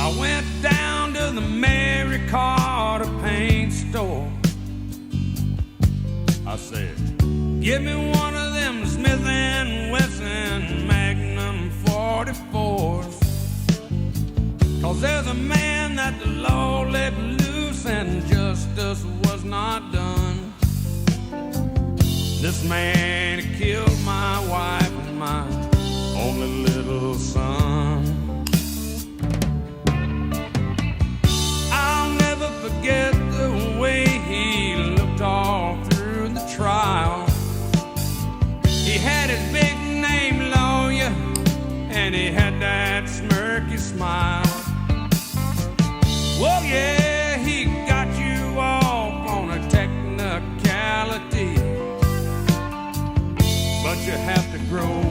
I went down to the Mary Carter paint store. I said, give me one of them Smith & Wesson Magnum 44s. 'Cause there's a man that the law let loose and justice was not done. This man killed my wife and my only little son. I'll never forget the way he looked all through the trial. He had his big name lawyer and he had that smirky smile. Well, yeah, he got you off on a technicality, but you have to grow